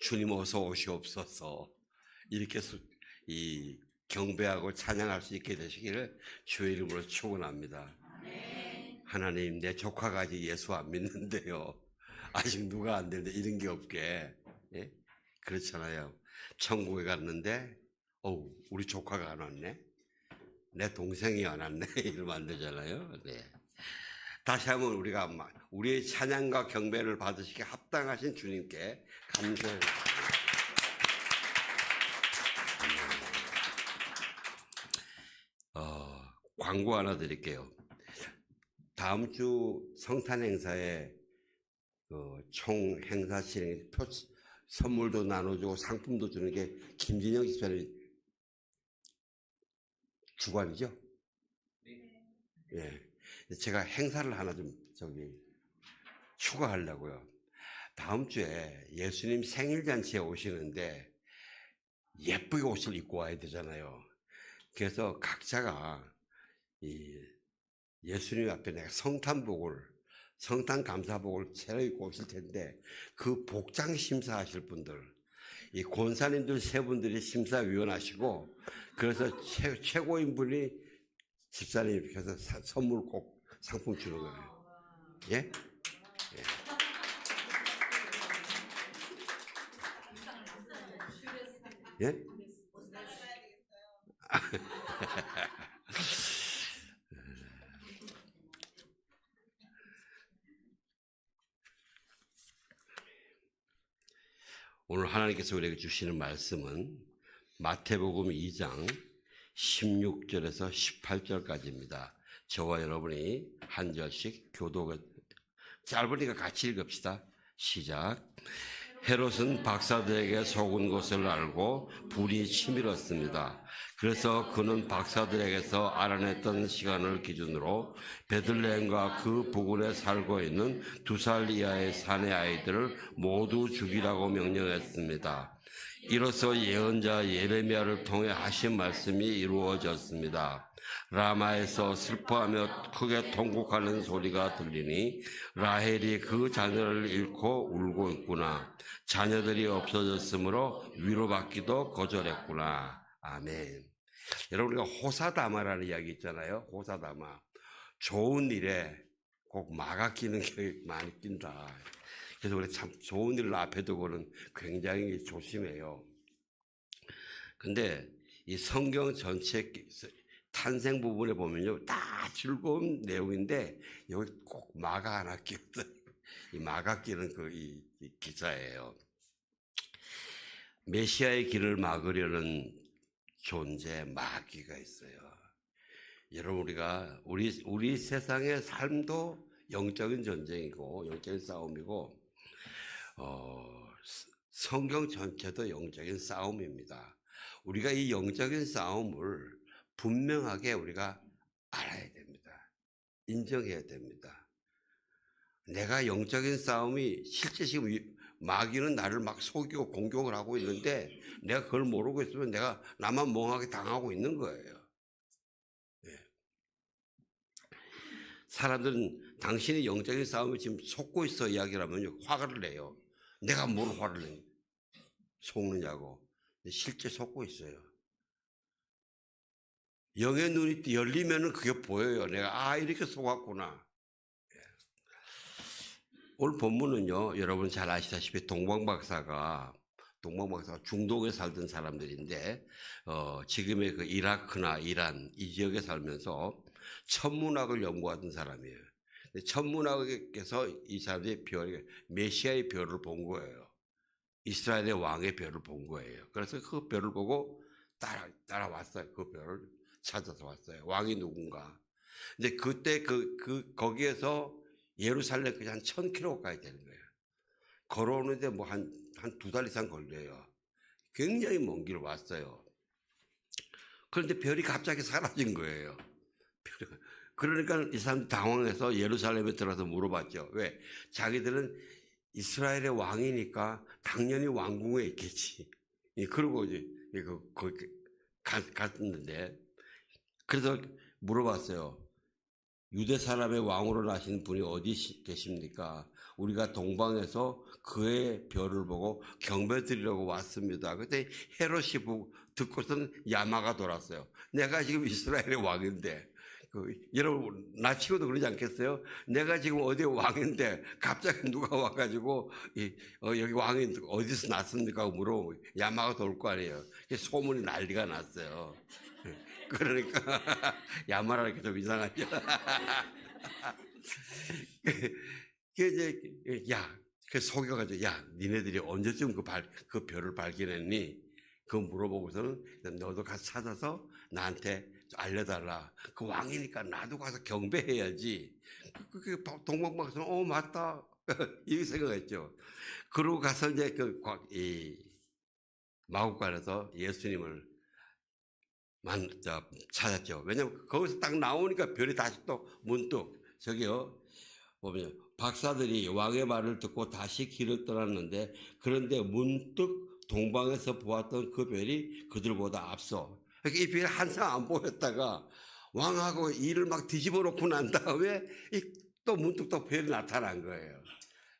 주님 어서 오시옵소서 이렇게 이 경배하고 찬양할 수 있게 되시기를 주의 이름으로 축원합니다. 하나님, 내 조카가 아직 예수 안 믿는데요. 아직 누가 안 되는데 이런 게 없게. 예? 그렇잖아요. 천국에 갔는데 우리 조카가 안 왔네. 내 동생이 안 왔네. 이러면 안 되잖아요. 네. 다시 한번 우리가 우리의 찬양과 경배를 받으시기에 합당하신 주님께 감사해요. 광고 하나 드릴게요. 다음 주 성탄 행사에 총 행사 진행 선물도 나눠주고 상품도 주는 게 김진영 집사님 주관이죠? 예. 제가 행사를 하나 좀 추가하려고요. 다음 주에 예수님 생일잔치에 오시는데 예쁘게 옷을 입고 와야 되잖아요. 그래서 각자가 이 예수님 앞에 내가 성탄 감사복을 새로 입고 오실 텐데 그 복장 심사하실 분들, 이 권사님들 세 분들이 심사위원 하시고, 그래서 최고인 분이 집사님께서 선물 꼭 상품 주는 거예요. 예? 예. 예? 오늘 하나님께서 우리에게 주시는 말씀은 마태복음 2장 16절에서 18절까지입니다. 저와 여러분이 한 절씩 교독을 짧으니까 같이 읽읍시다. 시작. 헤롯은 박사들에게 속은 것을 알고 불이 치밀었습니다. 그래서 그는 박사들에게서 알아냈던 시간을 기준으로 베들레헴과 그 부근에 살고 있는 2살 이하의 사내 아이들을 모두 죽이라고 명령했습니다. 이로써 예언자 예레미야를 통해 하신 말씀이 이루어졌습니다. 라마에서 슬퍼하며 크게 통곡하는 소리가 들리니 라헬이 그 자녀를 잃고 울고 있구나. 자녀들이 없어졌으므로 위로받기도 거절했구나. 아멘. 여러분, 우리가 호사다마라는 이야기 있잖아요. 호사다마. 좋은 일에 꼭 마가 끼는 게 많이 낀다. 그래서 우리 참 좋은 일을 앞에 두고는 굉장히 조심해요. 근데 이 성경 전체 탄생 부분에 보면요, 다 즐거운 내용인데 여기 꼭 마가 하나 끼었어요. 이 마가 끼는 이 기사예요. 메시아의 길을 막으려는 존재 마귀가 있어요. 여러분, 우리 세상의 삶도 영적인 전쟁이고 영적인 싸움이고 성경 전체도 영적인 싸움입니다. 우리가 이 영적인 싸움을 분명하게 우리가 알아야 됩니다. 인정해야 됩니다. 내가 영적인 싸움이 실제 지금 마귀는 나를 막 속이고 공격을 하고 있는데 내가 그걸 모르고 있으면 내가 나만 멍하게 당하고 있는 거예요. 네. 사람들은 당신이 영적인 싸움에 지금 속고 있어 이야기를 하면 화를 내요. 내가 뭘 화를 속느냐고. 실제 속고 있어요. 영의 눈이 열리면 그게 보여요. 내가 이렇게 속았구나. 오늘 본문은요, 여러분 잘 아시다시피 동방박사가 중동에 살던 사람들인데 지금의 그 이라크나 이란 이 지역에 살면서 천문학을 연구하던 사람이에요. 천문학에서 이 사람들이 메시아의 별을 본 거예요. 이스라엘의 왕의 별을 본 거예요. 그래서 그 별을 보고 따라왔어요. 그 별을 찾아서 왔어요. 왕이 누군가. 근데 그때 거기에서 예루살렘까지 한 1000km 가야 되는 거예요. 걸어오는데 뭐 한 2달 이상 걸려요. 굉장히 먼 길을 왔어요. 그런데 별이 갑자기 사라진 거예요. 그러니까 이 사람 당황해서 예루살렘에 들어가서 물어봤죠. 왜? 자기들은 이스라엘의 왕이니까 당연히 왕궁에 있겠지. 그러고 이제 거기 갔는데, 그래서 물어봤어요. 유대 사람의 왕으로 나신 분이 어디 계십니까? 우리가 동방에서 그의 별을 보고 경배 드리려고 왔습니다. 그때 헤롯이 듣고서는 야마가 돌았어요. 내가 지금 이스라엘의 왕인데, 여러분 나 치고도 그러지 않겠어요? 내가 지금 어디 왕인데 갑자기 누가 와가지고 여기 왕이 어디서 났습니까? 하고 물어보면 야마가 돌 거 아니에요. 소문이 난리가 났어요. 그러니까 야마라니까 좀 이상하죠. 그 속여가지고 니네들이 언제쯤 그 별을 발견했니? 그거 물어보고서는 너도 가서 찾아서 나한테 알려달라. 그 왕이니까 나도 가서 경배해야지. 동방박사는 맞다 이렇게 생각했죠. 그러고 가서 이제 이 마국간에서 예수님을 찾았죠. 왜냐면 거기서 딱 나오니까 별이 다시 또 문득 저기요 보면 박사들이 왕의 말을 듣고 다시 길을 떠났는데 그런데 문득 동방에서 보았던 그 별이 그들보다 앞서 이 별이 항상 안 보였다가 왕하고 일을 막 뒤집어 놓고 난 다음에 또 문득 또 별이 나타난 거예요.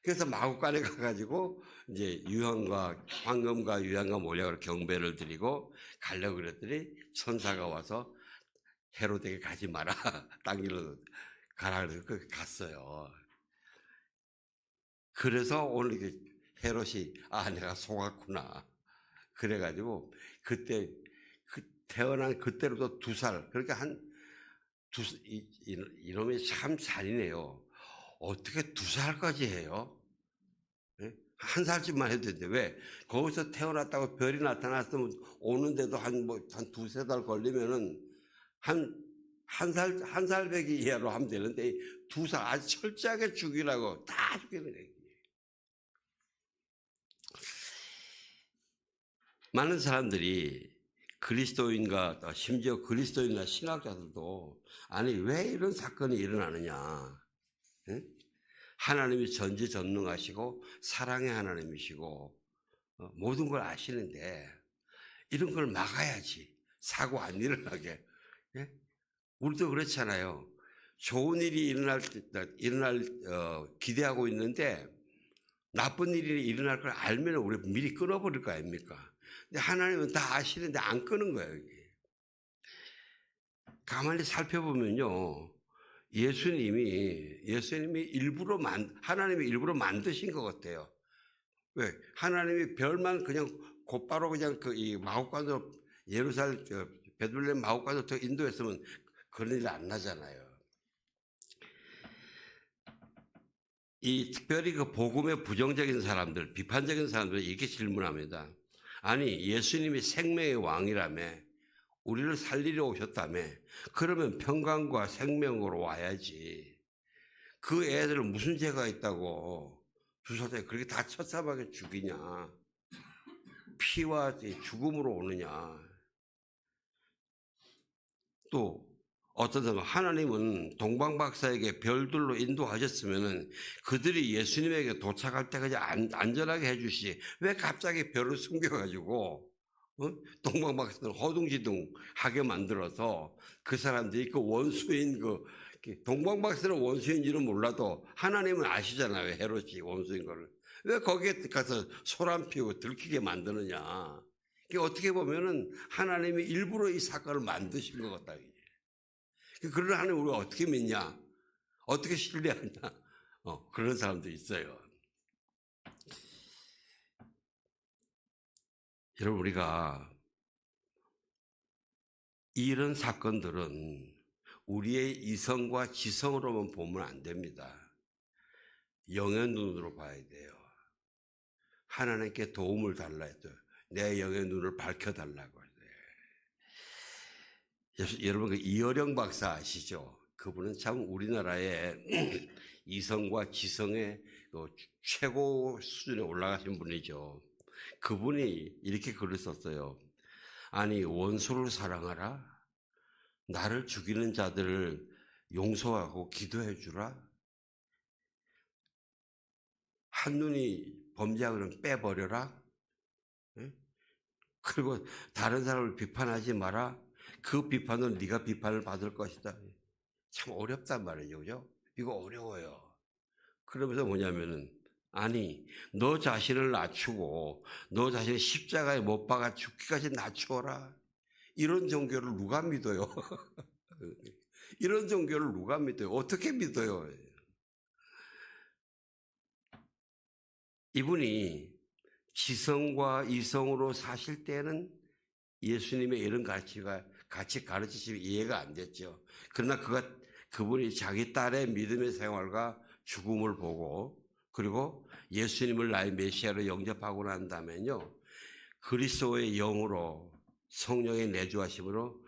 그래서 마국간에 가가지고 이제 유황과 황금과 유향과 몰약으로 경배를 드리고 가려고 그랬더니 천사가 와서 헤롯에게 가지 마라. 딴 길로 가라 그래서 갔어요. 그래서 오늘 헤롯이 내가 속았구나. 그래가지고 그때 태어난 그때로부터 2살 그러니까 이놈이 참 잔인해요. 어떻게 2살까지 해요? 네? 1살쯤만 해도 되는데 왜 거기서 태어났다고 별이 나타났으면 오는데도 한 2-3달 걸리면은 한 살 배기 이하로 하면 되는데 2살 아주 철저하게 죽이라고 다 죽이는 거예요. 많은 사람들이 그리스도인과 심지어 그리스도인이나 신학자들도 아니 왜 이런 사건이 일어나느냐. 응? 하나님이 전지전능하시고 사랑의 하나님이시고 모든 걸 아시는데 이런 걸 막아야지. 사고 안 일어나게. 예? 우리도 그렇잖아요. 좋은 일이 일어날 기대하고 있는데 나쁜 일이 일어날 걸 알면 우리 미리 끊어버릴 거 아닙니까? 근데 하나님은 다 아시는데 안 끄는 거예요. 이게. 가만히 살펴보면요. 예수님이 하나님이 일부러 만드신 것 같아요. 왜? 하나님이 별만 그냥 곧바로 그냥 이 마국간으로 예루살렘 베들레헴 마국간으로 인도했으면 그런 일 안 나잖아요. 이 특별히 그 복음에 부정적인 사람들, 비판적인 사람들이 이렇게 질문합니다. 아니 예수님이 생명의 왕이라며 우리를 살리려 오셨다며 그러면 평강과 생명으로 와야지. 그 애들은 무슨 죄가 있다고 주사장이 그렇게 다 처참하게 죽이냐. 피와 죽음으로 오느냐. 또 어떤 사람은 하나님은 동방박사에게 별들로 인도하셨으면 그들이 예수님에게 도착할 때까지 안전하게 해주시지 왜 갑자기 별을 숨겨가지고 동방박사를 허둥지둥하게 만들어서 그 사람들이 그 원수인 동방박사는 원수인지는 몰라도 하나님은 아시잖아요. 헤롯이 원수인 거를. 왜 거기에 가서 소란 피우고 들키게 만드느냐. 어떻게 보면은 하나님이 일부러 이 사건을 만드신 것 같다. 그런 하나님 우리가 어떻게 믿냐? 어떻게 신뢰하냐? 그런 사람도 있어요. 여러분 우리가 이런 사건들은 우리의 이성과 지성으로만 보면 안 됩니다. 영의 눈으로 봐야 돼요. 하나님께 도움을 달라 했죠. 내 영의 눈을 밝혀달라고 했어요. 여러분 이어령 박사 아시죠? 그분은 참 우리나라의 이성과 지성의 최고 수준에 올라가신 분이죠. 그분이 이렇게 글을 썼어요. 아니 원수를 사랑하라? 나를 죽이는 자들을 용서하고 기도해 주라? 한눈이 범죄하고는 빼버려라? 그리고 다른 사람을 비판하지 마라? 그 비판은 네가 비판을 받을 것이다. 참 어렵단 말이죠. 그죠? 이거 어려워요. 그러면서 뭐냐면은 아니, 너 자신을 낮추고 너 자신을 십자가에 못 박아 죽기까지 낮추어라. 이런 종교를 누가 믿어요? 이런 종교를 누가 믿어요? 어떻게 믿어요? 이분이 지성과 이성으로 사실 때는 예수님의 이런 가치가 같이 가르치시면 이해가 안 됐죠. 그러나 그분이 자기 딸의 믿음의 생활과 죽음을 보고 그리고 예수님을 나의 메시아로 영접하고 난 다음에요. 그리스도의 영으로 성령의 내주하심으로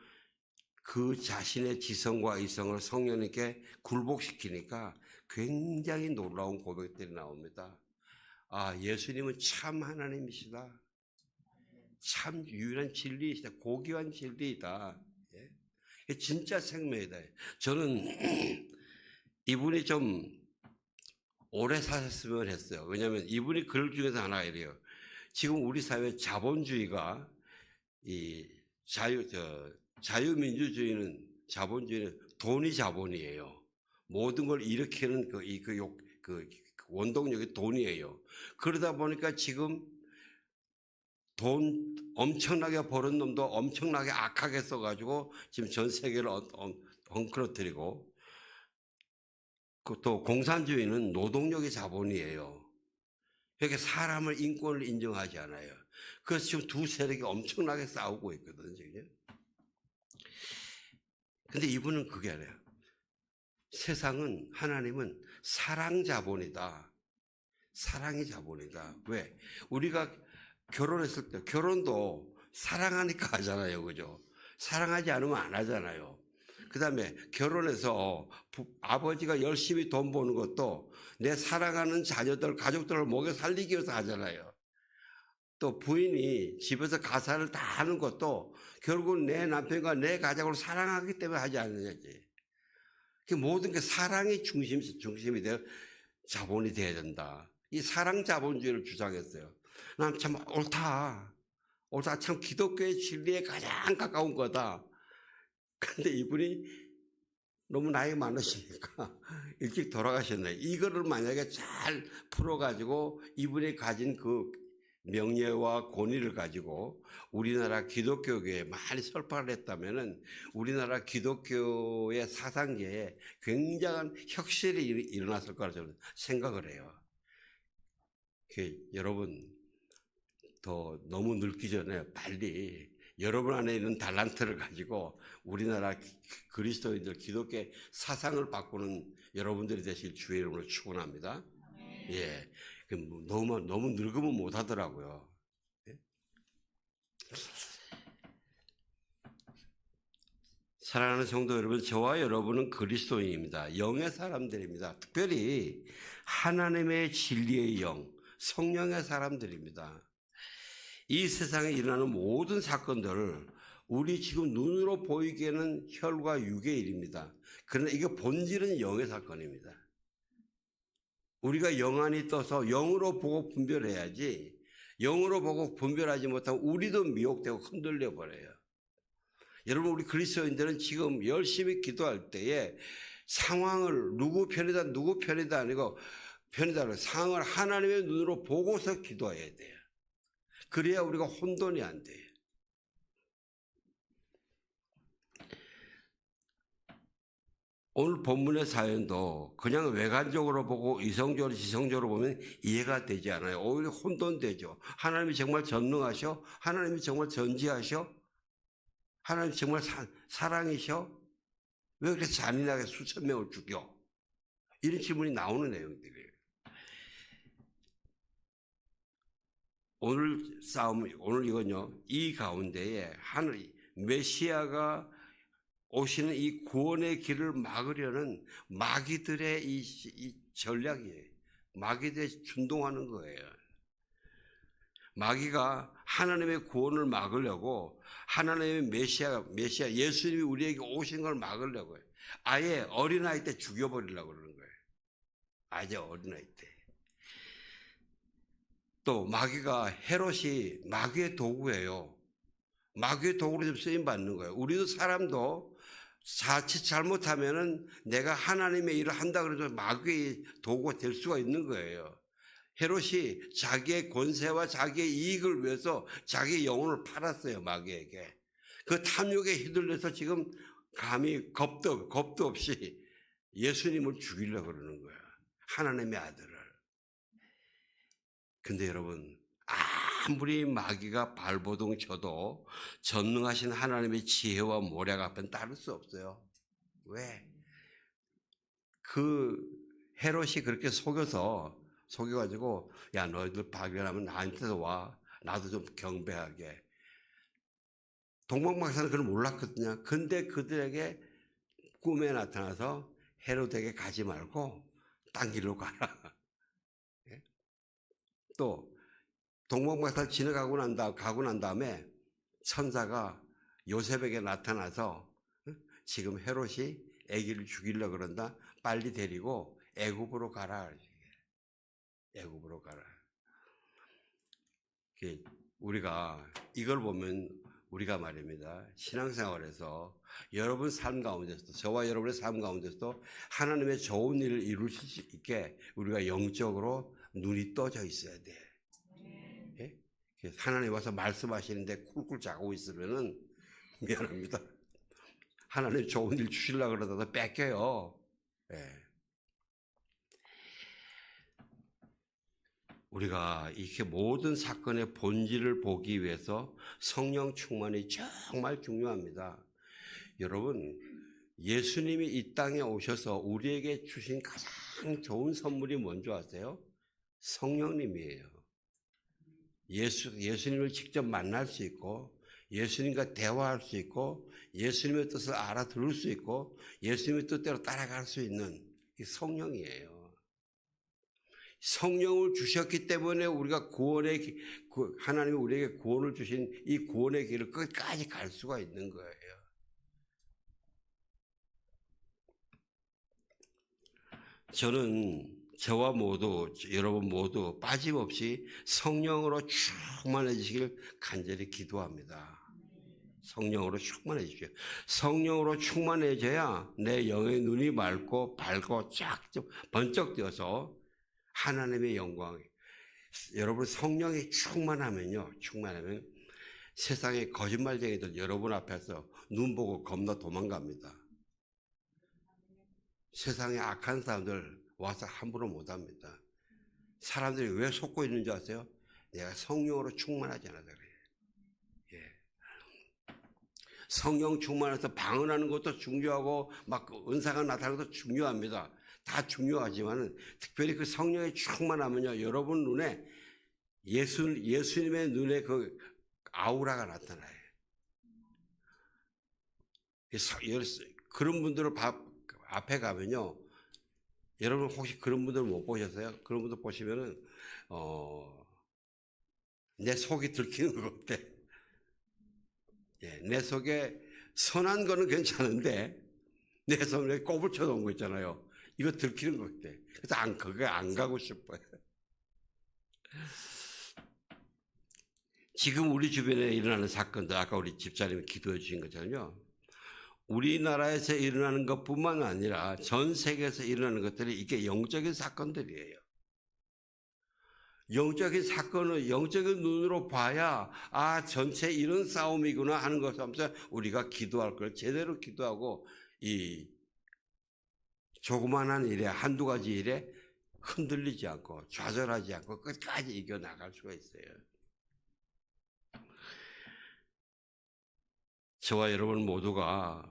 그 자신의 지성과 이성을 성령님께 굴복시키니까 굉장히 놀라운 고백들이 나옵니다. 아, 예수님은 참 하나님이시다. 참 유일한 진리이시다. 고귀한 진리이다. 예? 진짜 생명이다. 저는 이분이 좀 오래 사셨으면 했어요. 왜냐하면 이분이 글 중에서 하나가 이래요. 지금 우리 사회 자본주의가 이 자유민주주의는 자본주의는 돈이 자본이에요. 모든 걸 일으키는 그 원동력이 돈이에요. 그러다 보니까 지금 돈 엄청나게 버는 놈도 엄청나게 악하게 써가지고 지금 전 세계를 엉클어뜨리고 또 공산주의는 노동력의 자본이에요. 그러니까 사람을 인권을 인정하지 않아요. 그래서 지금 두 세력이 엄청나게 싸우고 있거든요. 근데 이분은 그게 아니에요. 세상은 하나님은 사랑 자본이다. 사랑이 자본이다. 왜? 우리가 결혼했을 때 결혼도 사랑하니까 하잖아요. 그죠? 사랑하지 않으면 안 하잖아요. 그 다음에 결혼해서 아버지가 열심히 돈 버는 것도 내 사랑하는 자녀들, 가족들을 먹여 살리기 위해서 하잖아요. 또 부인이 집에서 가사를 다 하는 것도 결국은 내 남편과 내 가족을 사랑하기 때문에 하지 않느냐지. 모든 게 사랑이 중심이 되어 자본이 돼야 된다. 이 사랑 자본주의를 주장했어요. 난 참 옳다. 참 기독교의 진리에 가장 가까운 거다. 근데 이분이 너무 나이 많으시니까 일찍 돌아가셨네. 이거를 만약에 잘 풀어가지고 이분이 가진 그 명예와 권위를 가지고 우리나라 기독교계에 많이 설파를 했다면은 우리나라 기독교의 사상계에 굉장한 혁신이 일어났을 거라 저는 생각을 해요. 여러분 더 너무 늙기 전에 빨리 여러분 안에 있는 달란트를 가지고 우리나라 그리스도인들 기독교의 사상을 바꾸는 여러분들이 되실 주의 이름으로 축원합니다. 예, 너무 늙으면 못 하더라고요. 예? 사랑하는 성도 여러분, 저와 여러분은 그리스도인입니다. 영의 사람들입니다. 특별히 하나님의 진리의 영, 성령의 사람들입니다. 이 세상에 일어나는 모든 사건들을 우리 지금 눈으로 보이기에는 혈과 육의 일입니다. 그러나 이게 본질은 영의 사건입니다. 우리가 영 안이 떠서 영으로 보고 분별해야지 영으로 보고 분별하지 못하면 우리도 미혹되고 흔들려 버려요. 여러분 우리 그리스도인들은 지금 열심히 기도할 때에 상황을 누구 편이다 아니고 편이다 상황을 하나님의 눈으로 보고서 기도해야 돼요. 그래야 우리가 혼돈이 안 돼요. 오늘 본문의 사연도 그냥 외관적으로 보고 이성적으로 지성적으로 보면 이해가 되지 않아요. 오히려 혼돈되죠. 하나님이 정말 전능하셔? 하나님이 정말 전지하셔? 하나님이 정말 사랑이셔? 왜 그렇게 잔인하게 수천 명을 죽여? 이런 질문이 나오는 내용들이에요. 오늘 이건요, 이 가운데에 메시아가 오시는 이 구원의 길을 막으려는 마귀들의 이 전략이에요. 마귀들이 준동하는 거예요. 마귀가 하나님의 구원을 막으려고 하나님의 메시아 예수님이 우리에게 오신 걸 막으려고 해요. 아예 어린아이 때 죽여버리려고 그러는 거예요. 아예 어린아이 때. 또 마귀가 헤롯이 마귀의 도구예요. 마귀의 도구로 좀 쓰임받는 거예요. 우리도 사람도 자칫 잘못하면은 내가 하나님의 일을 한다 그래도 마귀의 도구가 될 수가 있는 거예요. 헤롯이 자기의 권세와 자기의 이익을 위해서 자기의 영혼을 팔았어요, 마귀에게. 그 탐욕에 휘둘려서 지금 감히 겁도 없이 예수님을 죽이려고 그러는 거야. 하나님의 아들을. 근데 여러분, 아무리 마귀가 발버둥 쳐도 전능하신 하나님의 지혜와 모략 앞엔 따를 수 없어요. 왜? 그 헤롯이 그렇게 속여가지고, 야, 너희들 발견하면 나한테도 와. 나도 좀 경배하게. 동방박사는 그걸 몰랐거든요. 근데 그들에게 꿈에 나타나서 헤롯에게 가지 말고 딴 길로 가라. 예? 또 동방박사를 지나가고 가고 난 다음에 천사가 요셉에게 나타나서 지금 헤롯이 아기를 죽이려고 그런다. 빨리 데리고 애굽으로 가라. 애굽으로 가라. 우리가 이걸 보면 우리가 말입니다. 신앙생활에서 여러분 삶 가운데서도, 저와 여러분의 삶 가운데서도 하나님의 좋은 일을 이룰 수 있게 우리가 영적으로 눈이 떠져 있어야 돼. 예? 하나님 와서 말씀하시는데 쿨쿨 자고 있으면은 미안합니다. 하나님 좋은 일 주시려고 그러다가 뺏겨요. 예. 우리가 이렇게 모든 사건의 본질을 보기 위해서 성령 충만이 정말 중요합니다. 여러분, 예수님이 이 땅에 오셔서 우리에게 주신 가장 좋은 선물이 뭔지 아세요? 성령님이에요. 예수님을 직접 만날 수 있고, 예수님과 대화할 수 있고, 예수님의 뜻을 알아들을 수 있고, 예수님의 뜻대로 따라갈 수 있는 이 성령이에요. 성령을 주셨기 때문에 우리가 하나님이 우리에게 구원을 주신 이 구원의 길을 끝까지 갈 수가 있는 거예요. 저는 저와 여러분 모두 빠짐없이 성령으로 충만해지길 간절히 기도합니다. 성령으로 충만해지십시오. 성령으로 충만해져야 내 영의 눈이 밝고 쫙 번쩍 뛰어서 하나님의 영광. 여러분 성령이 충만하면 세상의 거짓말쟁이들 여러분 앞에서 눈 보고 겁나 도망갑니다. 세상에 악한 사람들 와서 함부로 못합니다. 사람들이 왜 속고 있는 줄 아세요? 내가 성령으로 충만하지 않아서 그래요. 예. 성령 충만해서 방언하는 것도 중요하고 막 은사가 나타나는 것도 중요합니다. 다 중요하지만 특별히 그 성령이 충만하면요, 여러분 눈에 예수님의 눈에 그 아우라가 나타나요. 그런 분들을 앞에 가면요, 여러분 혹시 그런 분들 못 보셨어요? 그런 분들 보시면은 내 속이 들키는 것 같아. 예, 내 속에 선한 거는 괜찮은데 내 손에 꼽을 쳐놓은 거 있잖아요. 이거 들키는 것 같아. 그래서 그게 안 가고 싶어요. 지금 우리 주변에 일어나는 사건들, 아까 우리 집사님이 기도해 주신 것처럼요, 우리나라에서 일어나는 것뿐만 아니라 전 세계에서 일어나는 것들이 이게 영적인 사건들이에요. 영적인 사건을 영적인 눈으로 봐야 전체 이런 싸움이구나 하는 것을 하면서 우리가 기도할 걸 제대로 기도하고 이 조그만한 일에 한두 가지 일에 흔들리지 않고 좌절하지 않고 끝까지 이겨나갈 수가 있어요. 저와 여러분 모두가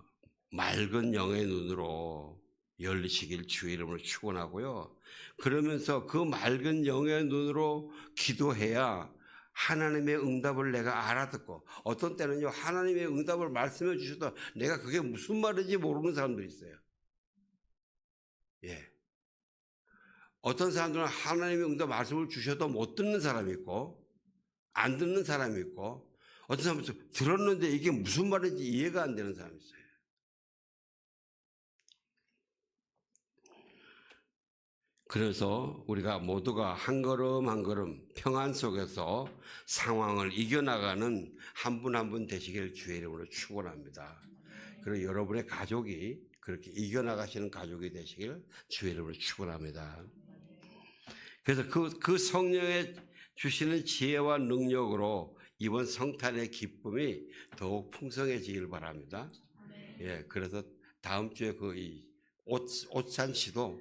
맑은 영의 눈으로 열리시길 주의 이름으로 축원하고요. 그러면서 그 맑은 영의 눈으로 기도해야 하나님의 응답을 내가 알아듣고, 어떤 때는요 하나님의 응답을 말씀해 주셔도 내가 그게 무슨 말인지 모르는 사람도 있어요. 예. 어떤 사람들은 하나님의 응답 말씀을 주셔도 못 듣는 사람이 있고 안 듣는 사람이 있고, 어떤 사람은 들었는데 이게 무슨 말인지 이해가 안 되는 사람이 있어요. 그래서 우리가 모두가 한 걸음 한 걸음 평안 속에서 상황을 이겨나가는 한 분 한 분 되시길 주의 이름으로 축원합니다. 그리고 여러분의 가족이 그렇게 이겨나가시는 가족이 되시길 주의 이름으로 축원합니다. 그래서 그 성령의 주시는 지혜와 능력으로 이번 성탄의 기쁨이 더욱 풍성해지길 바랍니다. 예, 그래서 다음 주에 옷잔치도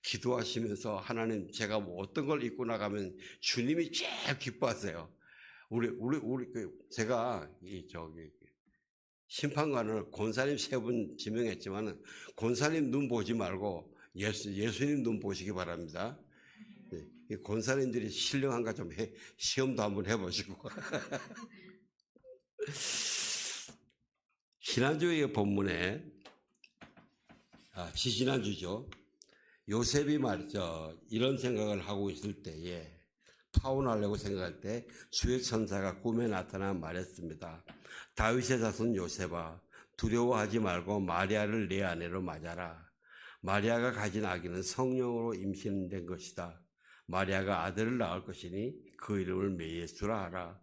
기도하시면서 하나님 제가 뭐 어떤 걸 입고 나가면 주님이 제일 기뻐하세요. 제가 심판관을 권사님 3분 지명했지만 권사님 눈 보지 말고 예수님 눈 보시기 바랍니다. 이 권사님들이 신령한가 좀 시험도 한번 해보시고. 지난주의 본문에 지지난주죠. 요셉이 말이죠. 이런 생각을 하고 있을 때에 파혼하려고 생각할 때 주의 천사가 꿈에 나타나 말했습니다. 다윗의 자손 요셉아, 두려워하지 말고 마리아를 내 아내로 맞아라. 마리아가 가진 아기는 성령으로 임신된 것이다. 마리아가 아들을 낳을 것이니 그 이름을 메예수라 하라.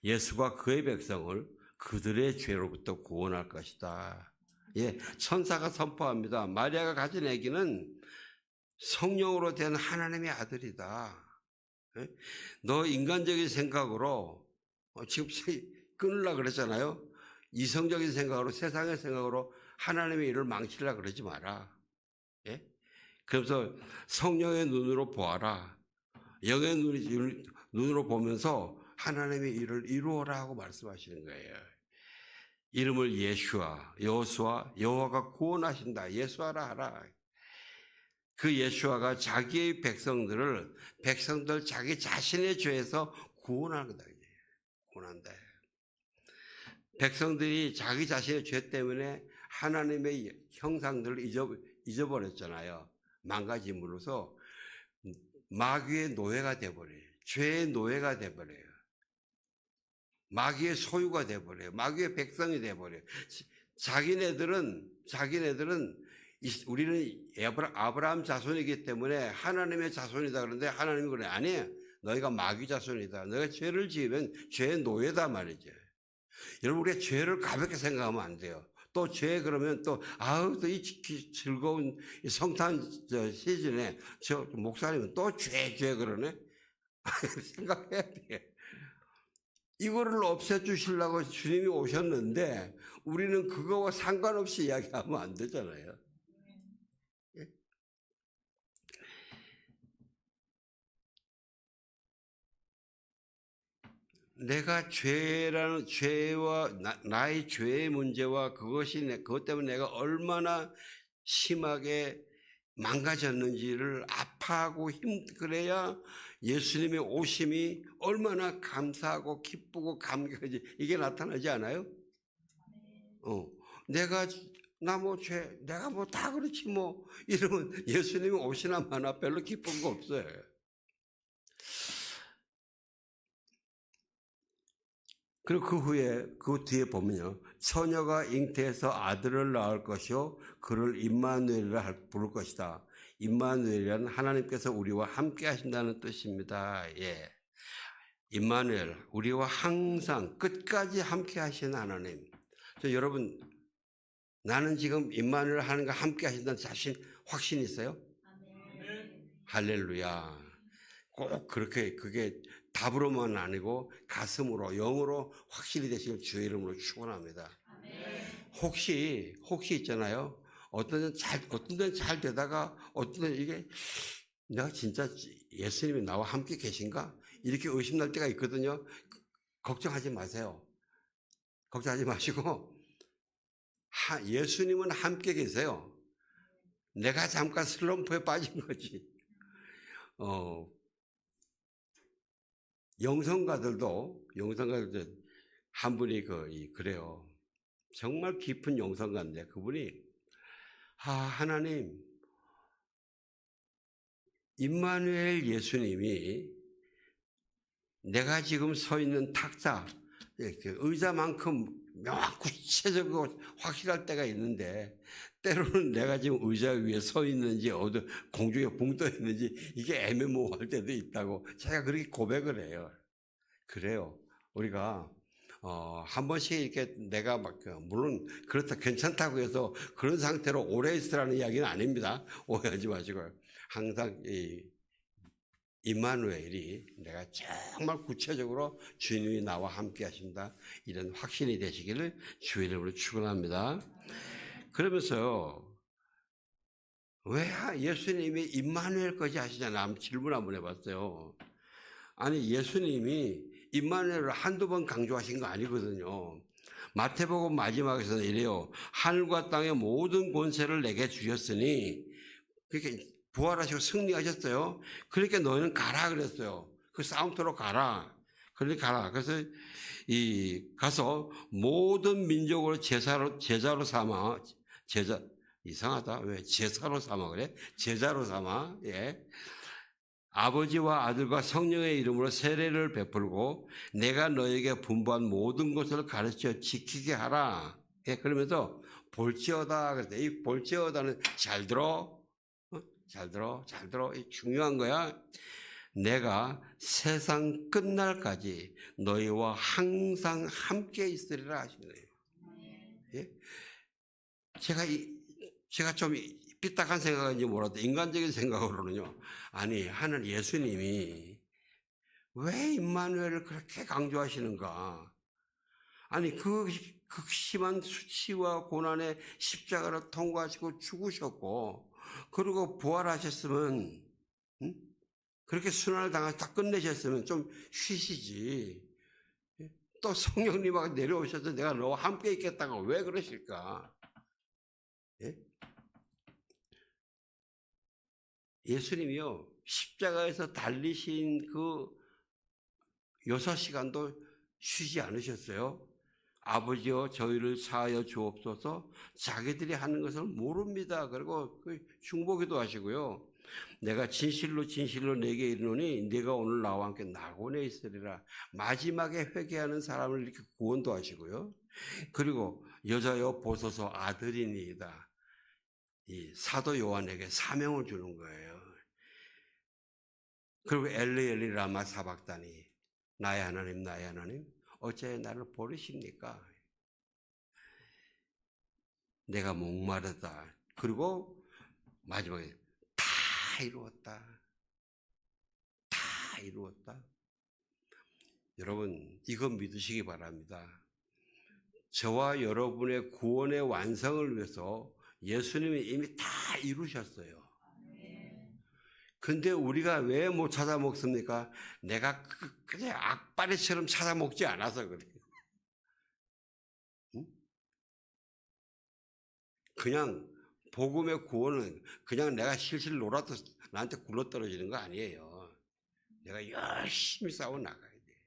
예수가 그의 백성을 그들의 죄로부터 구원할 것이다. 예, 천사가 선포합니다. 마리아가 가진 아기는 성령으로 된 하나님의 아들이다. 예? 너 인간적인 생각으로 지금 끊으려고 그랬잖아요. 이성적인 생각으로, 세상의 생각으로 하나님의 일을 망치려고 그러지 마라. 예? 그래서 성령의 눈으로 보아라. 영의 눈으로 보면서 하나님의 일을 이루어라 하고 말씀하시는 거예요. 이름을 예수아, 여호수아, 여호와가 구원하신다. 예수하라 하라. 그 예수아가 자기의 백성들 자기 자신의 죄에서 구원한다. 구원한다. 백성들이 자기 자신의 죄 때문에 하나님의 형상들을 잊어버렸잖아요. 망가짐으로써 마귀의 노예가 돼버려요. 죄의 노예가 돼버려요. 마귀의 소유가 돼버려요. 마귀의 백성이 돼버려요. 자기네들은 우리는 아브라함 자손이기 때문에 하나님의 자손이다. 그런데 하나님이 그래. 아니에요. 너희가 마귀 자손이다. 너희가 죄를 지으면 죄의 노예다 말이죠. 여러분, 우리가 죄를 가볍게 생각하면 안 돼요. 또 죄 그러면 또 이 즐거운 성탄 시즌에 저 목사님은 또 죄 그러네. 생각해야 돼. 이거를 없애주시려고 주님이 오셨는데 우리는 그거와 상관없이 이야기하면 안 되잖아요. 예? 내가 죄와 나의 죄의 문제와 그것 때문에 내가 얼마나 심하게 망가졌는지를 아파하고 그래야 예수님의 오심이 얼마나 감사하고 기쁘고 감격하지 이게 나타나지 않아요? 내가 뭐 다 그렇지 뭐 이러면 예수님이 오시나 마나 별로 기쁜 거 없어요. 그리고 그 뒤에 보면요. 처녀가 잉태해서 아들을 낳을 것이요 그를 임마누엘이라 부를 것이다. 임마누엘이란 하나님께서 우리와 함께 하신다는 뜻입니다. 예. 임마누엘, 우리와 항상 끝까지 함께 하시는 하나님. 여러분, 나는 지금 임마누엘 하는 거 함께 하신다는 확신 있어요? 아멘. 할렐루야. 꼭 그게 답으로만 아니고 가슴으로 영으로 확실히 되시길 주의 이름으로 축원합니다. 혹시 있잖아요. 어떤 데는 잘 되다가 어떤 데는 이게 내가 진짜 예수님이 나와 함께 계신가? 이렇게 의심날 때가 있거든요. 걱정하지 마세요. 걱정하지 마시고 예수님은 함께 계세요. 내가 잠깐 슬럼프에 빠진 거지. 영성가들도 한 분이 그래요. 정말 깊은 영성가인데 그분이 하나님 임마누엘 예수님이 내가 지금 서 있는 탁자 의자만큼 구체적이고 확실할 때가 있는데 때로는 내가 지금 의자 위에 서 있는지 어디 공중에 붕 떠 있는지 이게 애매모호할 때도 있다고 제가 그렇게 고백을 해요. 그래요. 우리가 한 번씩 이렇게 내가 물론 그렇다 괜찮다고 해서 그런 상태로 오래 있으라는 이야기는 아닙니다. 오해하지 마시고요. 항상 이 임마누엘이 내가 정말 구체적으로 주님이 나와 함께 하신다, 이런 확신이 되시기를 주의 이름으로 축원합니다. 그러면서요, 왜 예수님이 임마누엘까지 하시잖아요. 한번 질문 한번 해봤어요. 아니, 예수님이 임마누엘을 한두 번 강조하신 거 아니거든요. 마태복음 마지막에서는 이래요. 하늘과 땅의 모든 권세를 내게 주셨으니, 그렇게 부활하시고 승리하셨어요. 그러니까 너희는 가라 그랬어요. 그 싸움터로 가라. 그러니까 가라. 그래서 가서 모든 민족을 제자로 삼아, 이상하다. 왜 제사로 삼아 그래? 제자로 삼아. 예. 아버지와 아들과 성령의 이름으로 세례를 베풀고 내가 너에게 분부한 모든 것을 가르쳐 지키게 하라. 예, 그러면서 볼지어다 그랬대. 이 볼지어다는 잘 들어. 잘 들어. 잘 들어. 이 중요한 거야. 내가 세상 끝날까지 너희와 항상 함께 있으리라 하시네요. 예? 제가 좀 삐딱한 생각인지 몰라도 인간적인 생각으로는요. 아니, 하늘 예수님이 왜 임마누엘을 그렇게 강조하시는가? 아니, 그 극심한 수치와 고난의 십자가를 통과하시고 죽으셨고, 그리고 부활하셨으면, 그렇게 순환을 당해서 다 끝내셨으면 좀 쉬시지. 또 성령님하고 내려오셔서 내가 너와 함께 있겠다고 왜 그러실까? 예? 예수님이요, 십자가에서 달리신 그 6시간도 쉬지 않으셨어요. 아버지여 저희를 사하여 주옵소서, 자기들이 하는 것을 모릅니다. 그리고 중보기도 하시고요. 내가 진실로 진실로 내게 이르노니 네가 오늘 나와 함께 낙원에 있으리라. 마지막에 회개하는 사람을 이렇게 구원도 하시고요. 그리고 여자여 보소서 아들이니이다. 이 사도 요한에게 사명을 주는 거예요. 그리고 엘리 라마 사박다니, 나의 하나님 나의 하나님 어째 나를 버리십니까? 내가 목마르다. 그리고 마지막에 다 이루었다. 다 이루었다. 여러분, 이거 믿으시기 바랍니다. 저와 여러분의 구원의 완성을 위해서 예수님이 이미 다 이루셨어요. 근데 우리가 왜 못 찾아 먹습니까? 내가 그냥 악바리처럼 찾아 먹지 않아서 그래요. 그냥 복음의 구원은 그냥 내가 실실 놀아도 나한테 굴러떨어지는 거 아니에요. 내가 열심히 싸워 나가야 돼.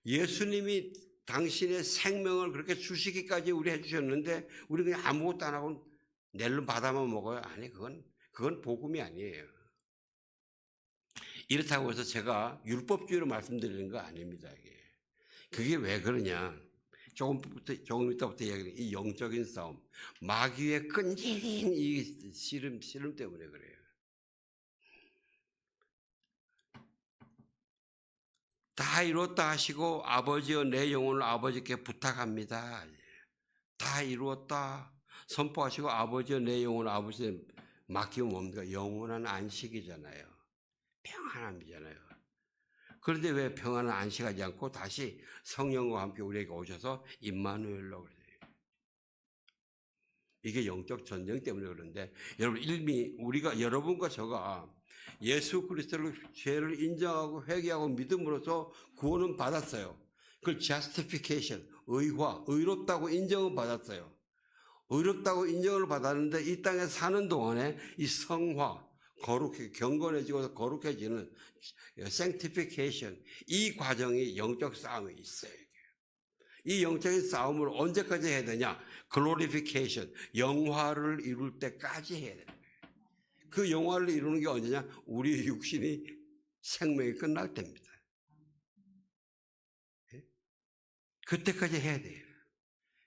예수님이 당신의 생명을 그렇게 주시기까지 우리 해주셨는데 우리 그냥 아무것도 안 하고 낼름 받아만 먹어요? 아니, 그건 복음이 아니에요. 이렇다고 해서 제가 율법주의로 말씀드리는 거 아닙니다. 그게 왜 그러냐? 조금 이따부터 이야기하는 이 영적인 싸움, 마귀의 끈질긴 이 씨름 때문에 그래요. 다 이루었다 하시고 아버지여 내 영혼을 아버지께 부탁합니다. 다 이루었다 선포하시고 아버지여 내 영혼을 아버지에 맡기면 뭡니까? 영원한 안식이잖아요. 평안함이잖아요. 그런데 왜 평안을 안식하지 않고 다시 성령과 함께 우리에게 오셔서 임마누엘로 그래요. 이게 영적 전쟁 때문에 그런데 여러분, 이미 우리가 여러분과 저가 예수 그리스도를 죄를 인정하고 회개하고 믿음으로써 구원은 받았어요. 그걸 justification, 의롭다고 인정은 받았어요. 의롭다고 인정을 받았는데 이 땅에 사는 동안에 이 성화, 경건해지고 거룩해지는 sanctification, 이 과정이 영적 싸움이 있어요. 이 영적인 싸움을 언제까지 해야 되냐? glorification, 영화를 이룰 때까지 해야 되는 거예요. 그 영화를 이루는 게 언제냐? 우리 육신이 생명이 끝날 때입니다. 그때까지 해야 돼요.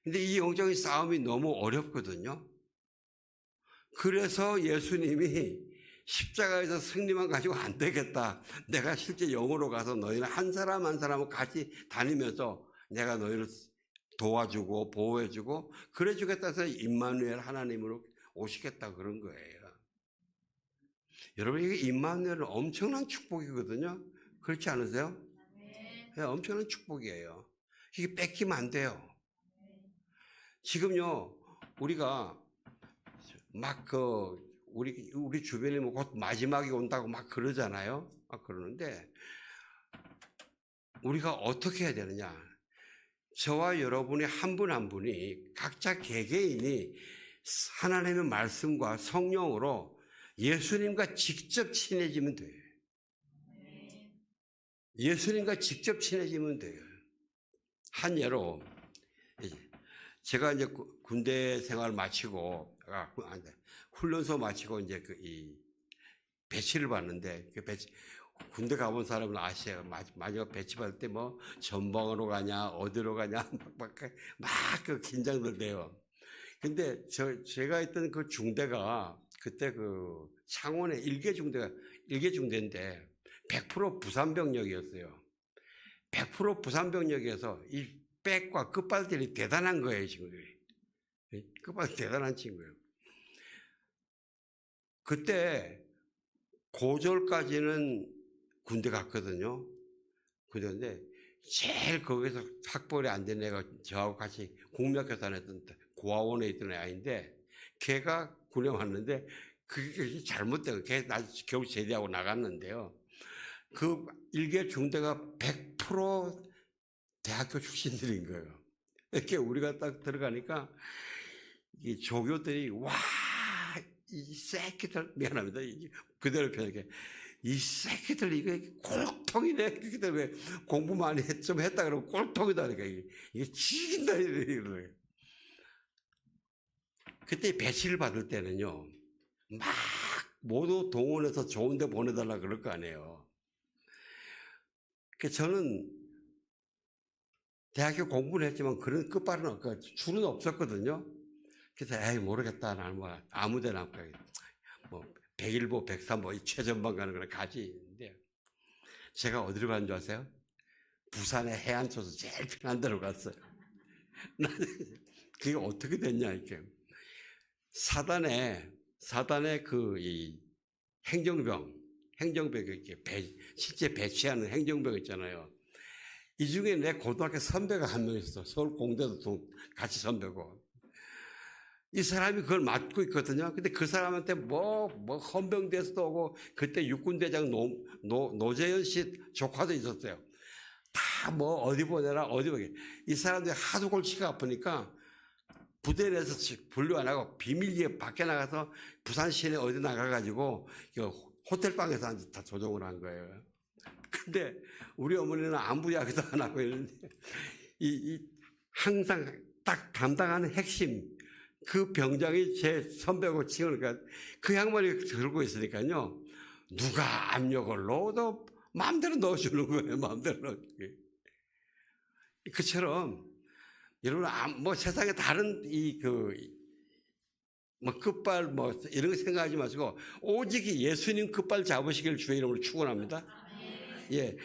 근데 이 영적인 싸움이 너무 어렵거든요. 그래서 예수님이 십자가에서 승리만 가지고 안 되겠다. 내가 실제 영으로 가서 너희는 한 사람 한 사람을 같이 다니면서 내가 너희를 도와주고 보호해주고 그래주겠다 해서 임마누엘 하나님으로 오시겠다 그런 거예요. 여러분 이게 임마누엘은 엄청난 축복이거든요. 그렇지 않으세요? 네, 엄청난 축복이에요. 이게 뺏기면 안 돼요. 지금요 우리가 막 우리 주변에 뭐 곧 마지막이 온다고 막 그러잖아요. 막 그러는데 우리가 어떻게 해야 되느냐? 저와 여러분이 한 분 한 분이 각자 개개인이 하나님의 말씀과 성령으로 예수님과 직접 친해지면 돼요. 예수님과 직접 친해지면 돼요. 한 예로 제가 이제 군대 생활 마치고 훈련소 마치고 이제 이 배치를 받는데 군대 가본 사람은 아시아요. 마지막 배치 받을 때 뭐 전방으로 가냐 어디로 가냐 막 그 긴장들 돼요. 근데 제가 있던 그 중대가 그때 그 창원의 일개 중대인데 100% 부산병력이었어요. 100% 부산병력이어서 이 백과 끝발들이 대단한 거예요, 친구들이. 끝발 대단한 친구예요. 그때 고졸까지는 군대 갔거든요. 그런데 제일 거기서 학벌이 안 된 애가 저하고 같이 국민학교 다녔던 고아원에 있던 애인데 걔가 군에 왔는데 그게 잘못된 걔 나중에 겨우 제대하고 나갔는데요. 그 일개 중대가 100% 대학교 출신들인 거예요. 이렇게 우리가 딱 들어가니까 이 조교들이 와, 이 새끼들 미안합니다. 그대로 표현할게. 이 새끼들 이거 꼴통이네. 그때 왜 공부 많이 좀 했다 그러면 꼴통이다니까 이게 죽인다 이러는. 그때 배치를 받을 때는요, 막 모두 동원해서 좋은데 보내달라 그럴 거 아니에요. 저는 대학교 공부는 했지만 그런 끝발은 줄은 없었거든요. 그래서 에이 모르겠다. 나는 뭐 아무데나 뭐 101보 103보 최전방 가는 거나 가지. 근데 제가 어디로 간 줄 아세요? 부산의 해안초소 제일 편한 데로 갔어요. 그게 어떻게 됐냐 이렇게 사단에 이 행정병 이렇게 실제 배치하는 행정병 있잖아요. 이 중에 내 고등학교 선배가 한 명 있어. 서울 공대도 같이 선배고. 이 사람이 그걸 맡고 있거든요. 근데 그 사람한테 뭐 헌병대에서도 오고 그때 육군대장 노재현 씨 조카도 있었어요. 다 뭐 어디 보내라 어디 보게. 이 사람들이 하도 골치가 아프니까 부대 내에서 분류 안 하고 비밀리에 밖에 나가서 부산 시내 어디 나가가지고 호텔방에서 다 조종을 한 거예요. 근데 우리 어머니는 안부 이야기도 안 하고 있는데 항상 딱 담당하는 핵심 그 병장이 제 선배고 치우니까 그 양반이 들고 있으니까요. 누가 압력을 넣어도 마음대로 넣어주는 거예요. 마음대로 넣어주게. 그처럼 여러분 뭐 세상에 다른 뭐 끝발 뭐 이런 거 생각하지 마시고 오직 예수님 끝발 잡으시길 주의 이름으로 축원합니다. 예,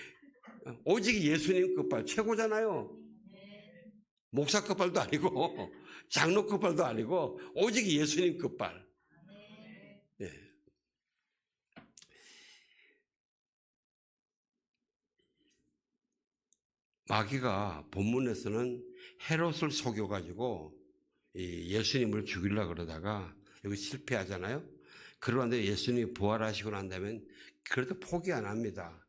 오직 예수님 끝발 최고잖아요. 목사 끝발도 아니고 장로 끝발도 아니고 오직 예수님 끝발. 예. 마귀가 본문에서는 헤롯을 속여가지고 예수님을 죽이려고 그러다가 여기 실패하잖아요. 그러는데 예수님이 부활하시고 난 다음엔 그래도 포기 안 합니다.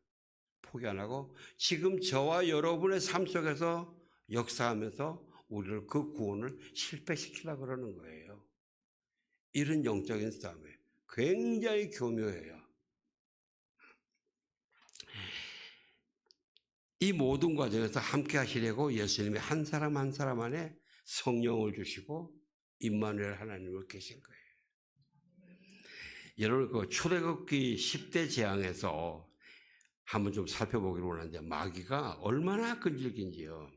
포기 안 하고 지금 저와 여러분의 삶 속에서 역사하면서 우리를 그 구원을 실패시키려고 그러는 거예요. 이런 영적인 싸움이에요. 굉장히 교묘해요. 이 모든 과정에서 함께 하시려고 예수님이 한 사람 한 사람 안에 성령을 주시고 임마누엘 하나님을 계신 거예요. 여러분 그 출애굽기 10대 재앙에서 한번 좀 살펴보기로 하는데 마귀가 얼마나 끈질긴지요.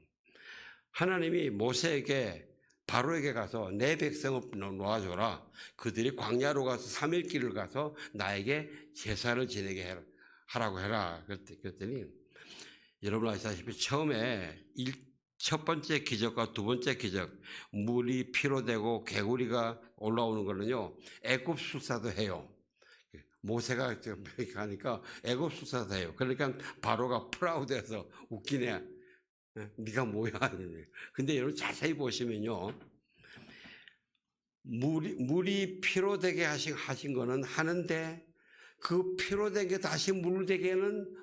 하나님이 모세에게 바로에게 가서 내 백성을 놓아줘라. 그들이 광야로 가서 3일 길을 가서 나에게 제사를 지내게 하라고 해라. 그랬더니 여러분 아시다시피 처음에 첫 번째 기적과 두 번째 기적 물이 피로 되고 개구리가 올라오는 거는요 애굽 술사도 해요. 모세가 이렇게 하니까 애굽 수사대요. 그러니까 바로가 프라우드해서 웃기네. 네가 뭐야? 근데 여러분 자세히 보시면요, 물이 피로 되게 하신 거는 하는데 그 피로 되게 다시 물 되게는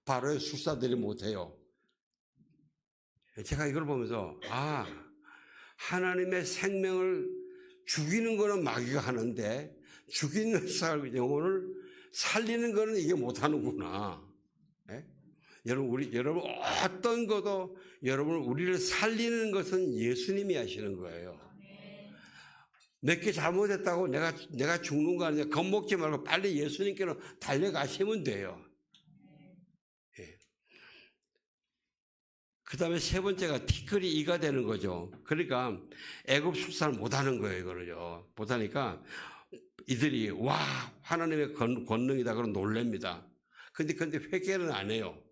바로의 술사들이 못해요. 제가 이걸 보면서 하나님의 생명을 죽이는 거는 마귀가 하는데 죽이는 영혼을 살리는 거는 이게 못하는구나. 예? 여러분 어떤 것도 여러분 우리를 살리는 것은 예수님이 하시는 거예요. 몇 개 잘못했다고 내가 죽는 거 아니야. 겁먹지 말고 빨리 예수님께로 달려가시면 돼요. 예. 그 다음에 세 번째가 티끌이 이가 되는 거죠. 그러니까 애굽 출산을 못하는 거예요. 이거를요. 못하니까 이들이 와 하나님의 권능이다 그러고 놀랍니다. 근데 회개는 안 해요.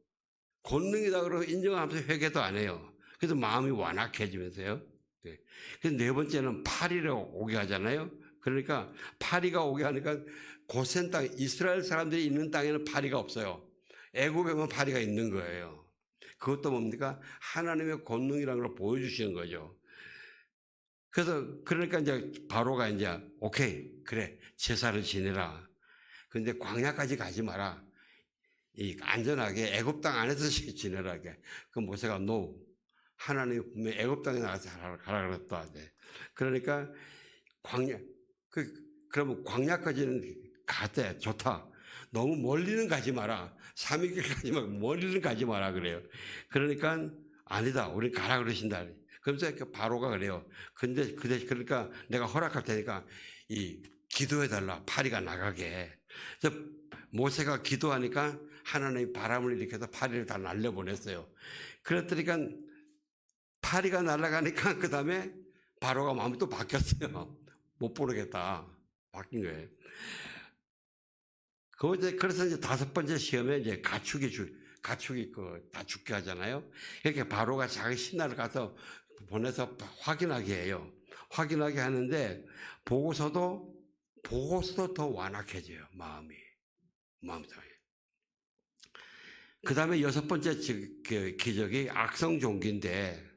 권능이다 그러고 인정하면서 회개도 안 해요. 그래서 마음이 완악해지면서요. 네. 그래서 네 번째는 파리가 오게 하잖아요. 그러니까 파리가 오게 하니까 고센 땅, 이스라엘 사람들이 있는 땅에는 파리가 없어요. 애굽에만 파리가 있는 거예요. 그것도 뭡니까? 하나님의 권능이라는 걸 보여주시는 거죠. 그러니까 이제 바로가 이제 오케이 그래 제사를 지내라. 그런데 광야까지 가지 마라. 안전하게 애굽 땅 안에서 지내라. 그 모세가 노. 하나님 분명히 애굽 땅에 나가서 가라 그랬다. 그러니까 그러면 광야까지는 가대 좋다. 너무 멀리는 가지 마라. 3일 가지 말고 멀리는 가지 마라 그래요. 그러니까 아니다. 우리 가라 그러신다. 그러면서 바로가 그래요. 그러니까 내가 허락할 테니까 기도해달라. 파리가 나가게. 그래서 모세가 기도하니까 하나님이 바람을 일으켜서 파리를 다 날려보냈어요. 그랬더니까 파리가 날아가니까 그 다음에 바로가 마음이 또 바뀌었어요. 못 보내겠다. 바뀐 거예요. 그래서 이제 다섯 번째 시험에 이제 가축이 다 죽게 하잖아요. 이렇게 바로가 자기 신하를 가서 보내서 확인하게 해요. 확인하게 하는데 보고서도 더 완악해져요. 마음상이. 그 다음에 여섯 번째 기적이 악성 종기인데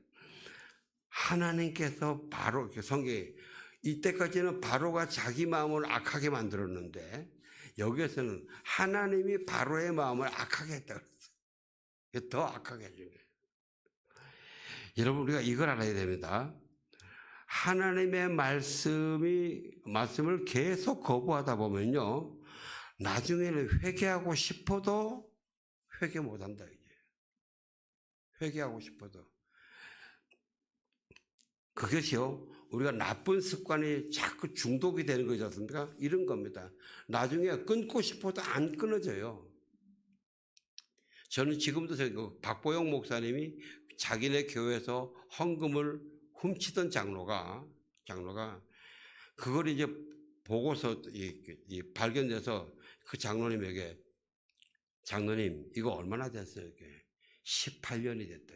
하나님께서 바로 성경에 이때까지는 바로가 자기 마음을 악하게 만들었는데 여기에서는 하나님이 바로의 마음을 악하게 했다 그랬어요. 더 악하게 해준 거예요. 여러분 우리가 이걸 알아야 됩니다. 하나님의 말씀을 계속 거부하다 보면요 나중에는 회개하고 싶어도 회개 못한다 이제. 회개하고 싶어도 그것이요 우리가 나쁜 습관이 자꾸 중독이 되는 거지 않습니까? 이런 겁니다. 나중에 끊고 싶어도 안 끊어져요. 저는 지금도 박보영 목사님이 자기네 교회에서 헌금을 훔치던 장로가 그걸 이제 보고서 발견돼서 그 장로님에게 장로님 이거 얼마나 됐어요? 이렇게 18년이 됐다.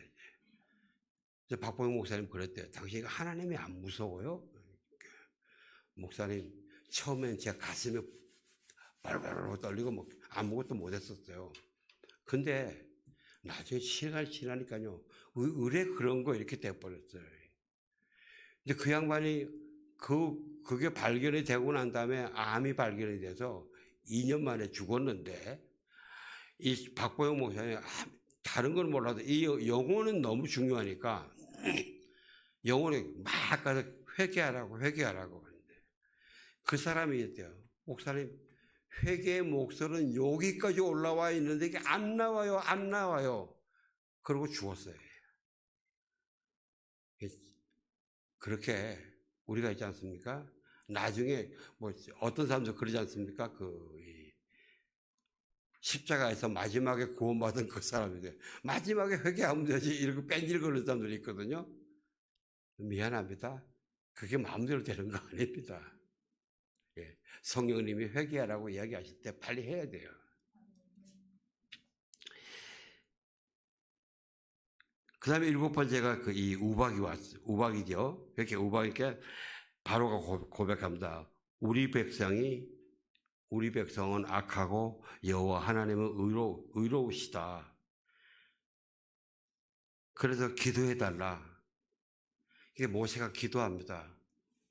이제 박보영 목사님 그랬대요. 당신이 하나님이 안 무서워요? 목사님 처음엔 제 가슴이 발발 떨리고 아무것도 못했었어요. 근데 나중에 시간이 지나니까요 의뢰 그런 거 이렇게 돼버렸어요. 근데 그 양반이 그게 발견이 되고 난 다음에 암이 발견이 돼서 2년 만에 죽었는데 이 박보영 목사님이 다른 건 몰라도 이 영혼은 너무 중요하니까 영혼이 막 가서 회개하라고 하는데 그 사람이 있대요. 목사님 회개의 목소리는 여기까지 올라와 있는데 이게 안 나와요. 그러고 죽었어요. 그렇게 우리가 있지 않습니까? 나중에 어떤 사람도 그러지 않습니까? 십자가에서 마지막에 구원받은 그 사람인데 마지막에 회개하면 되지 이러고 뺀질거리는 사람들이 있거든요. 미안합니다. 그게 마음대로 되는 거 아닙니다. 성령님이 회개하라고 이야기하실 때 빨리 해야 돼요. 그 다음에 일곱 번째가 이 우박이죠. 이렇게 우박이니까 바로가 고백합니다. 우리 백성이 우리 백성은 악하고 여호와 하나님은 의로우시다. 그래서 기도해달라. 이게 모세가 기도합니다.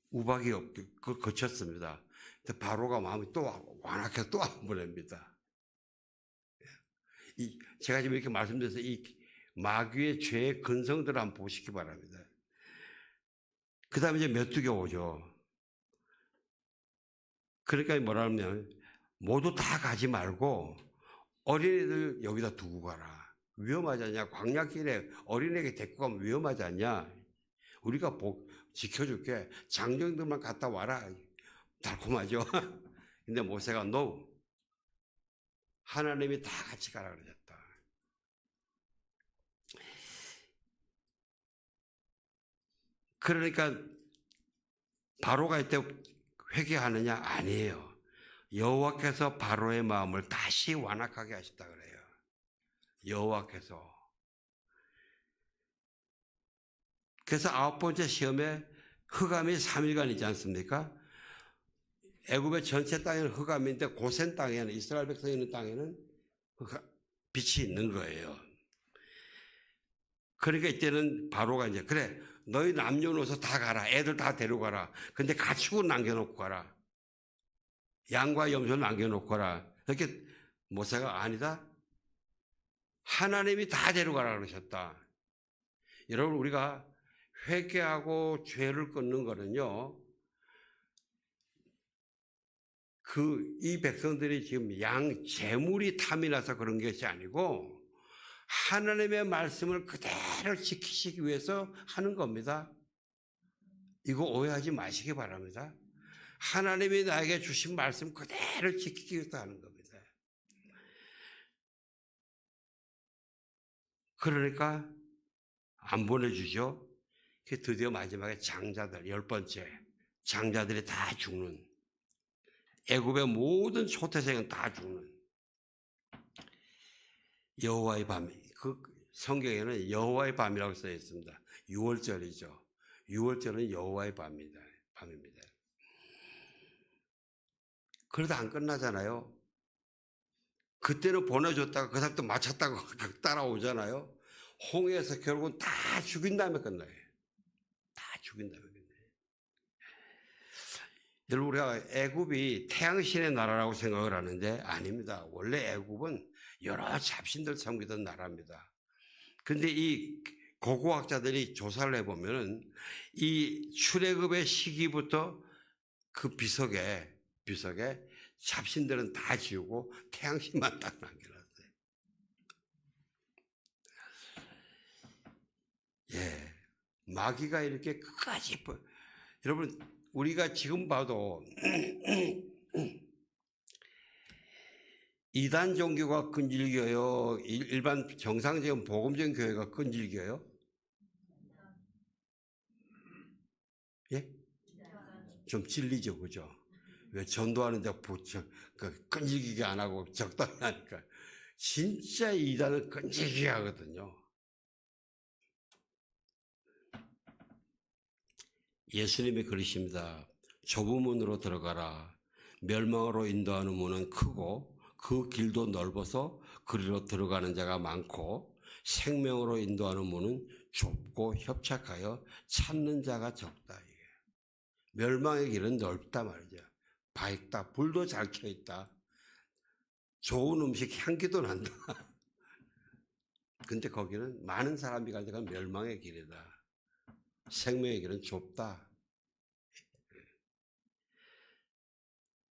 우박이 거쳤습니다. 바로가 마음이 또 완악해서 또 안 보냅니다. 제가 지금 이렇게 말씀드려서 이 마귀의 죄의 근성들을 한번 보시기 바랍니다. 그 다음에 이제 메뚜기 오죠. 그러니까 뭐라 하면 모두 다 가지 말고 어린이들 여기다 두고 가라. 위험하지 않냐? 광야길에 어린애에게 데리고 가면 위험하지 않냐? 우리가 지켜줄게. 장정들만 갔다 와라. 달콤하죠? 근데 모세가 no. 하나님이 다 같이 가라 그러셨다. 그러니까 바로가 이때 회개하느냐? 아니에요. 여호와께서 바로의 마음을 다시 완악하게 하셨다 그래요. 여호와께서. 그래서 9번째 시험에 흑암이 3일간 있지 않습니까? 애굽의 전체 땅에는 흑암인데 고센 땅에는, 이스라엘 백성이 있는 땅에는 빛이 있는 거예요. 그러니까 이때는 바로가 이제 그래 너희 남녀노소 다 가라. 애들 다 데려가라. 근데 가축은 남겨놓고 가라. 양과 염소는 남겨놓고 가라. 이렇게 모세가 아니다. 하나님이 다 데려가라 그러셨다. 여러분 우리가 회개하고 죄를 끊는 거는요. 이 백성들이 지금 양 재물이 탐이 나서 그런 것이 아니고 하나님의 말씀을 그대로 지키시기 위해서 하는 겁니다. 이거 오해하지 마시기 바랍니다. 하나님이 나에게 주신 말씀 그대로 지키기 위해서 하는 겁니다. 그러니까 안 보내주죠. 드디어 마지막에 장자들 10번째 장자들이 다 죽는 애굽의 모든 초태생은 다 죽는 여호와의 밤. 그 성경에는 여호와의 밤이라고 써 있습니다. 6월절이죠. 6월절은 여호와의 밤입니다. 그러다 안 끝나잖아요. 그때는 보내줬다가 그 사람 또 맞췄다고 따라오잖아요. 홍해에서 결국은 다 죽인 다음에 끝나요. 다 죽인 다음에 끝나요. 여러분 우리가 애굽이 태양신의 나라라고 생각을 하는데 아닙니다. 원래 애굽은 여러 잡신들 섬기던 나라입니다. 근데 이 고고학자들이 조사를 해보면 이 출애굽의 시기부터 그 비석에 잡신들은 다 지우고 태양신만 딱 남겨놨어요. 예, 마귀가 이렇게 끝까지 여러분 우리가 지금 봐도 이단 종교가 끈질겨요? 일반 정상적인 복음적인 교회가 끈질겨요? 예? 좀 찔리죠, 그죠? 왜 전도하는데 끈질기게 안 하고 적당히 하니까. 진짜 이단은 끈질기게 하거든요. 예수님이 그러십니다. 좁은 문으로 들어가라. 멸망으로 인도하는 문은 크고 그 길도 넓어서 그리로 들어가는 자가 많고 생명으로 인도하는 문은 좁고 협착하여 찾는 자가 적다. 이게. 멸망의 길은 넓다 말이죠. 밝다. 불도 잘 켜있다. 좋은 음식 향기도 난다. 근데 거기는 많은 사람이 가는 데가 멸망의 길이다. 생명의 길은 좁다.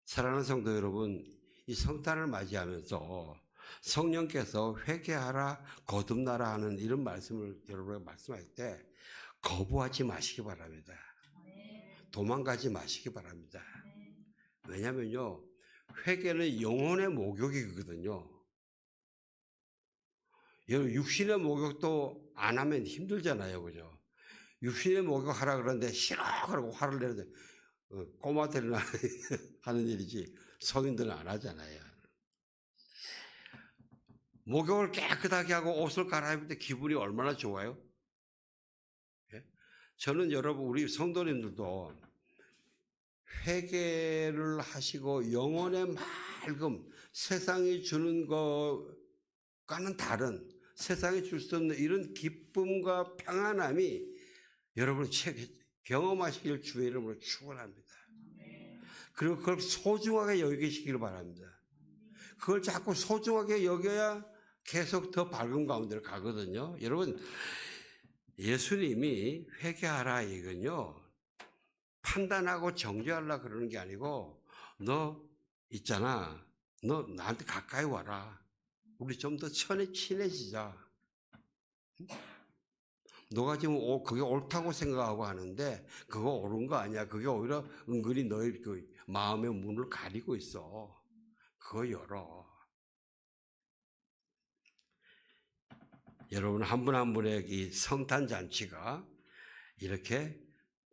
사랑하는 성도 여러분, 이 성탄을 맞이하면서 성령께서 회개하라, 거듭나라 하는 이런 말씀을 여러분에게 말씀할 때 거부하지 마시기 바랍니다. 도망가지 마시기 바랍니다. 왜냐면요, 회개는 영혼의 목욕이거든요. 육신의 목욕도 안 하면 힘들잖아요, 그죠? 육신의 목욕하라 그러는데 싫어 그러고 화를 내는데 꼬마들이나 하는 일이지 성인들은 안 하잖아요. 목욕을 깨끗하게 하고 옷을 갈아입을 때 기분이 얼마나 좋아요? 예? 저는 여러분 우리 성도님들도 회개를 하시고 영혼의 맑음, 세상이 주는 것과는 다른, 세상이 줄 수 없는 이런 기쁨과 평안함이 여러분 경험하시길 주의 이름으로 축원합니다. 그리고 그걸 소중하게 여기시길 바랍니다. 그걸 자꾸 소중하게 여겨야 계속 더 밝은 가운데로 가거든요. 여러분, 예수님이 회개하라 이건요, 판단하고 정죄하려 그러는 게 아니고, 너 있잖아, 너 나한테 가까이 와라, 우리 좀 더 친해지자. 너가 지금 그게 옳다고 생각하고 하는데 그거 옳은 거 아니야. 그게 오히려 은근히 너의 그 마음의 문을 가리고 있어. 그거 열어. 여러분 한 분 한 분의 이 성탄 잔치가 이렇게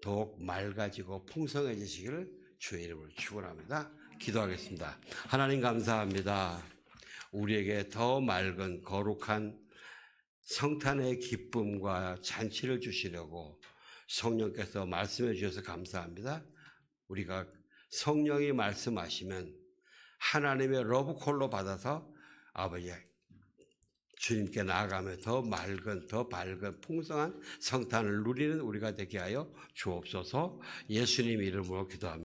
더욱 맑아지고 풍성해지시기를 주의 이름으로 축원합니다. 기도하겠습니다. 하나님 감사합니다. 우리에게 더 맑은 거룩한 성탄의 기쁨과 잔치를 주시려고 성령께서 말씀해 주셔서 감사합니다. 우리가 성령이 말씀하시면 하나님의 러브콜로 받아서 아버지 주님께 나아가며 더 맑은, 더 밝은, 풍성한 성탄을 누리는 우리가 되게 하여 주옵소서. 예수님 이름으로 기도합니다.